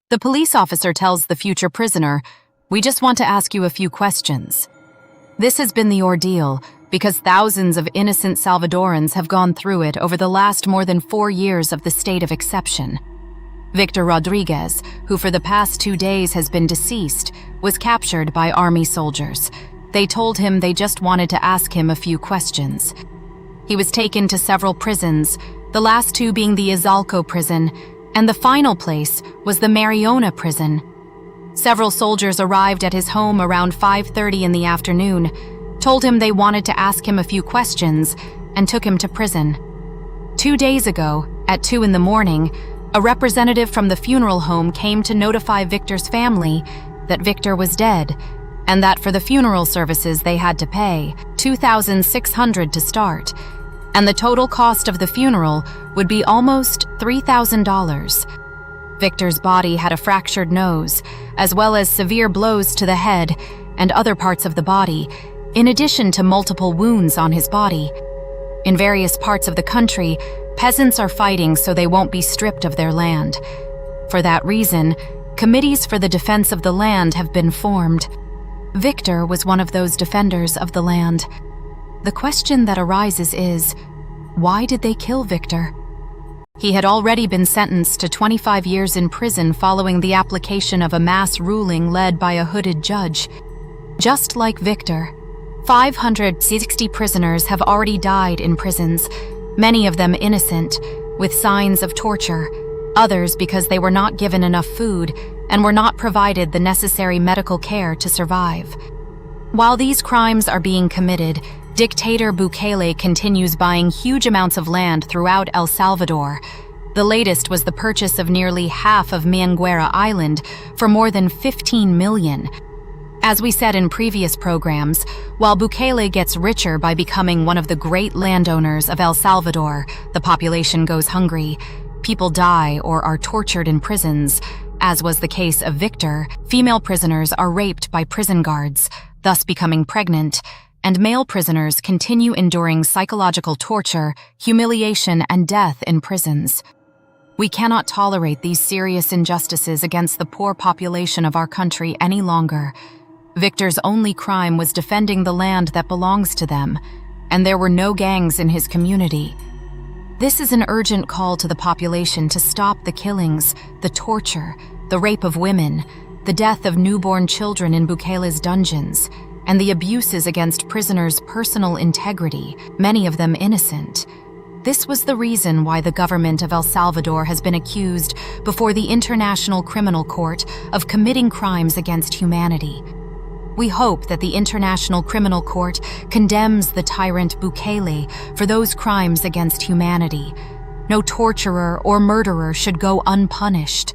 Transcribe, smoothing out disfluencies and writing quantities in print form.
The police officer tells the future prisoner, "We just want to ask you a few questions." This has been the ordeal because thousands of innocent Salvadorans have gone through it over the last more than 4 years of the state of exception. Victor Rodriguez, who for the past 2 days has been deceased, was captured by army soldiers. They told him they just wanted to ask him a few questions. He was taken to several prisons, the last 2 being the Izalco prison, and the final place was the Mariona prison. Several soldiers arrived at his home around 5:30 in the afternoon, told him they wanted to ask him a few questions, and took him to prison. 2 days ago, at 2 in the morning, a representative from the funeral home came to notify Victor's family that Victor was dead, and that for the funeral services they had to pay $2,600 to start, and the total cost of the funeral would be almost $3,000. Victor's body had a fractured nose, as well as severe blows to the head and other parts of the body, in addition to multiple wounds on his body. In various parts of the country, peasants are fighting so they won't be stripped of their land. For that reason, committees for the defense of the land have been formed. Victor was one of those defenders of the land. The question that arises is, why did they kill Victor? He had already been sentenced to 25 years in prison following the application of a mass ruling led by a hooded judge. Just like Victor, 560 prisoners have already died in prisons, many of them innocent, with signs of torture, others because they were not given enough food and were not provided the necessary medical care to survive. While these crimes are being committed, dictator Bukele continues buying huge amounts of land throughout El Salvador. The latest was the purchase of nearly half of Mianguera Island for more than $15 million. As we said in previous programs, while Bukele gets richer by becoming one of the great landowners of El Salvador, the population goes hungry, people die or are tortured in prisons. As was the case of Victor, female prisoners are raped by prison guards, thus becoming pregnant, and male prisoners continue enduring psychological torture, humiliation, and death in prisons. We cannot tolerate these serious injustices against the poor population of our country any longer. Victor's only crime was defending the land that belongs to them, and there were no gangs in his community. This is an urgent call to the population to stop the killings, the torture, the rape of women, the death of newborn children in Bukele's dungeons, and the abuses against prisoners' personal integrity, many of them innocent. This was the reason why the government of El Salvador has been accused before the International Criminal Court of committing crimes against humanity. We hope that the International Criminal Court condemns the tyrant Bukele for those crimes against humanity. No torturer or murderer should go unpunished.